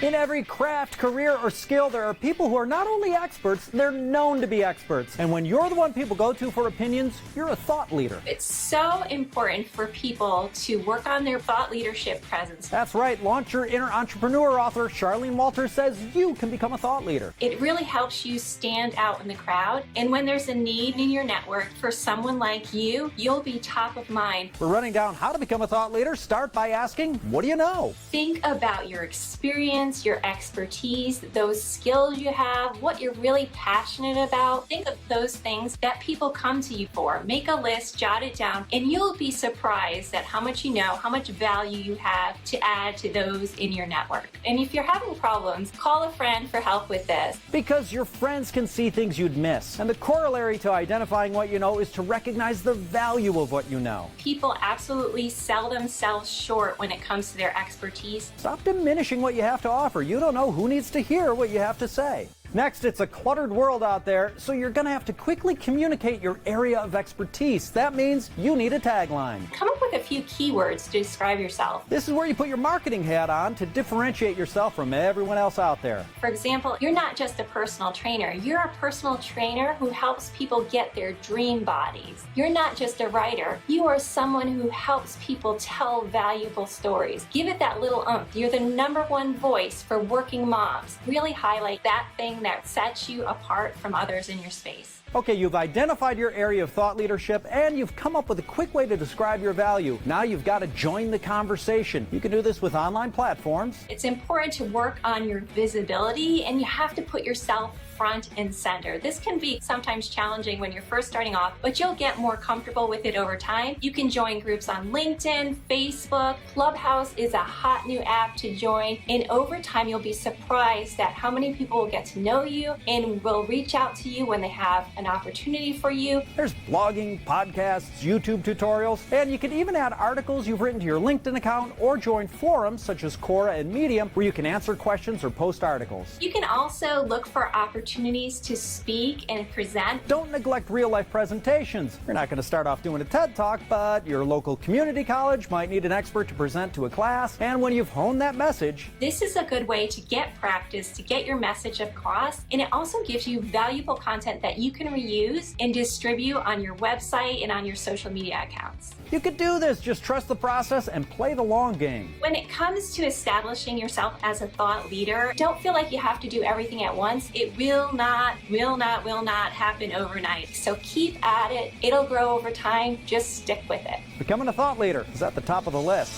In every craft, career, or skill, there are people who are not only experts, they're known to be experts. And when you're the one people go to for opinions, you're a thought leader. It's so important for people to work on their thought leadership presence. That's right. Launch Your Inner Entrepreneur author Charlene Walters says you can become a thought leader. It really helps you stand out in the crowd. And when there's a need in your network for someone like you, you'll be top of mind. We're running down how to become a thought leader. Start by asking, what do you know? Think about your experience, your expertise, those skills you have, what you're really passionate about. Think of those things that people come to you for. Make a list, jot it down, and you'll be surprised at how much you know, how much value you have to add to those in your network. And if you're having problems, call a friend for help with this. Because your friends can see things you'd miss. And the corollary to identifying what you know is to recognize the value of what you know. People absolutely sell themselves short when it comes to their expertise. Stop diminishing what you have to offer. You don't know who needs to hear what you have to say. Next, it's a cluttered world out there, so you're going to have to quickly communicate your area of expertise. That means you need a tagline. Come up with a few keywords to describe yourself. This is where you put your marketing hat on to differentiate yourself from everyone else out there. For example, you're not just a personal trainer. You're a personal trainer who helps people get their dream bodies. You're not just a writer. You are someone who helps people tell valuable stories. Give it that little oomph. You're the #1 voice for working moms. Really highlight that thing that sets you apart from others in your space. Okay, you've identified your area of thought leadership and you've come up with a quick way to describe your value. Now you've got to join the conversation. You can do this with online platforms. It's important to work on your visibility, and you have to put yourself front and center. This can be sometimes challenging when you're first starting off, but you'll get more comfortable with it over time. You can join groups on LinkedIn, Facebook. Clubhouse is a hot new app to join, and over time you'll be surprised at how many people will get to know you and will reach out to you when they have an opportunity for you. There's blogging, podcasts, YouTube tutorials, and you can even add articles you've written to your LinkedIn account or join forums such as Quora and Medium where you can answer questions or post articles. You can also look for opportunities to speak and present. Don't neglect real-life presentations. You're not going to start off doing a TED Talk, but your local community college might need an expert to present to a class, and when you've honed that message, this is a good way to get practice, to get your message across, and it also gives you valuable content that you can reuse and distribute on your website and on your social media accounts. You could do this. Just trust the process and play the long game. When it comes to establishing yourself as a thought leader, don't feel like you have to do everything at once. It will not happen overnight. So keep at it. It'll grow over time. Just stick with it. Becoming a thought leader is at the top of the list.